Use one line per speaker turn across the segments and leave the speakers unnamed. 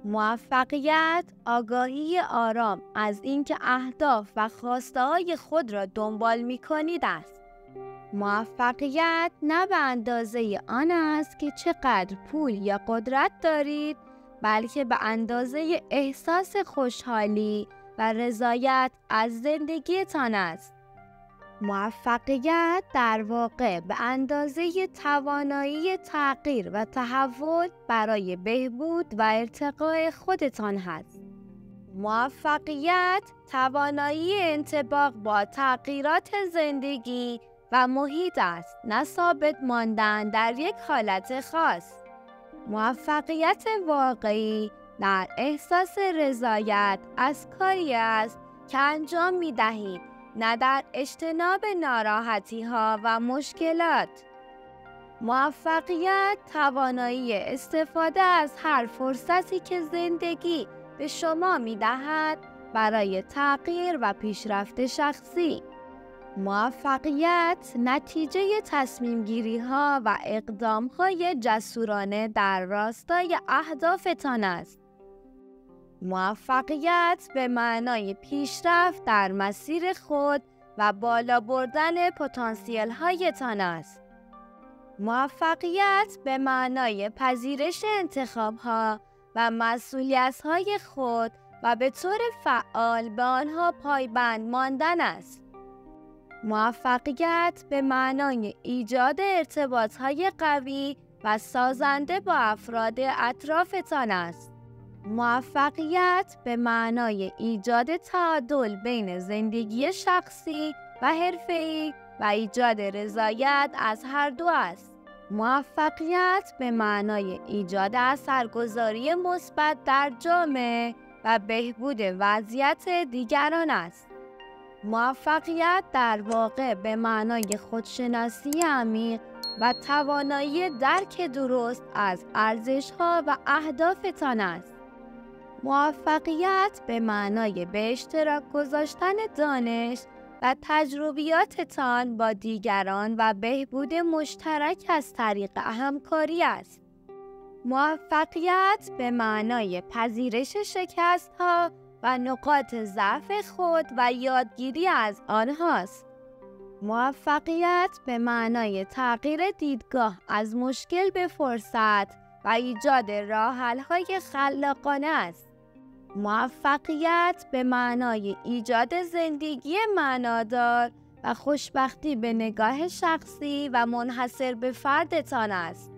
موفقیت آگاهی آرام از اینکه اهداف و خواسته‌های خود را دنبال می‌کنید است. موفقیت نه به اندازه آن است که چقدر پول یا قدرت دارید، بلکه به اندازه احساس خوشحالی و رضایت از زندگیتان است. موفقیت در واقع به اندازه توانایی تغییر و تحول برای بهبود و ارتقاء خودتان هست. موفقیت توانایی انطباق با تغییرات زندگی و محیط است، نه ثابت ماندن در یک حالت خاص. موفقیت واقعی در احساس رضایت از کاری است که انجام می دهید، نه در اجتناب ناراحتی‌ها و مشکلات. موفقیت توانایی استفاده از هر فرصتی که زندگی به شما می‌دهد برای تغییر و پیشرفت شخصی. موفقیت نتیجه تصمیم‌گیری‌ها و اقدام‌های جسورانه در راستای اهدافتان است. موفقیت به معنای پیشرفت در مسیر خود و بالا بردن پتانسیل‌هایتان است. موفقیت به معنای پذیرش انتخاب‌ها و مسئولیت‌های خود و به طور فعال به آنها پایبند ماندن است. موفقیت به معنای ایجاد ارتباط‌های قوی و سازنده با افراد اطرافتان است. موفقیت به معنای ایجاد تعادل بین زندگی شخصی و حرفه‌ای و ایجاد رضایت از هر دو است. موفقیت به معنای ایجاد اثرگذاری مثبت در جامعه و بهبود وضعیت دیگران است. موفقیت در واقع به معنای خودشناسی عمیق و توانایی درک درست از ارزش‌ها و اهدافتان است. موفقیت به معنای به اشتراک گذاشتن دانش و تجربیاتتان با دیگران و بهبود مشترک از طریق همکاری است. موفقیت به معنای پذیرش شکست‌ها و نقاط ضعف خود و یادگیری از آنهاست. موفقیت به معنای تغییر دیدگاه از مشکل به فرصت و ایجاد راه‌حل‌های خلاقانه است. موفقیت به معنای ایجاد زندگی معنادار و خوشبختی به نگاه شخصی و منحصر به فردتان است.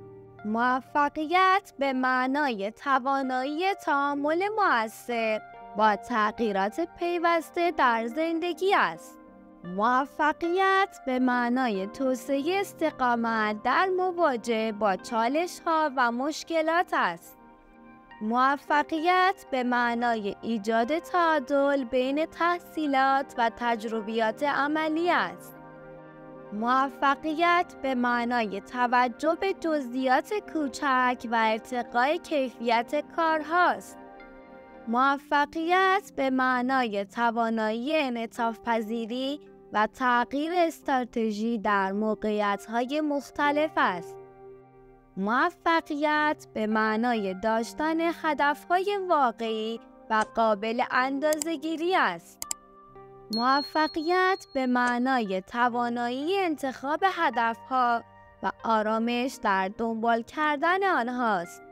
موفقیت به معنای توانایی تعامل مؤثر با تغییرات پیوسته در زندگی است. موفقیت به معنای توسعه استقامت در مواجهه با چالش‌ها و مشکلات است. موفقیت به معنای ایجاد تعادل بین تحصیلات و تجربیات عملی است. موفقیت به معنای توجه به جزئیات کوچک و ارتقای کیفیت کارهاست. موفقیت به معنای توانایی انعطاف پذیری و تغییر استراتژی در موقعیت‌های مختلف است. موفقیت به معنای داشتن هدف‌های واقعی و قابل اندازه‌گیری است. موفقیت به معنای توانایی انتخاب هدف‌ها و آرامش در دنبال کردن آنهاست.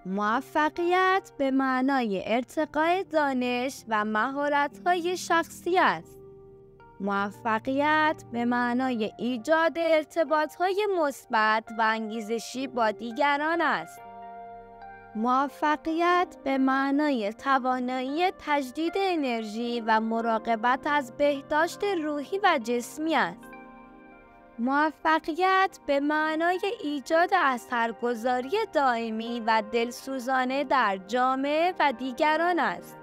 موفقیت به معنای ارتقای دانش و مهارت‌های شخصی است. موفقیت به معنای ایجاد ارتباط‌های مثبت و انگیزشی با دیگران است. موفقیت به معنای توانایی تجدید انرژی و مراقبت از بهداشت روحی و جسمی است. موفقیت به معنای ایجاد اثرگذاری دائمی و دلسوزانه در جامعه و دیگران است.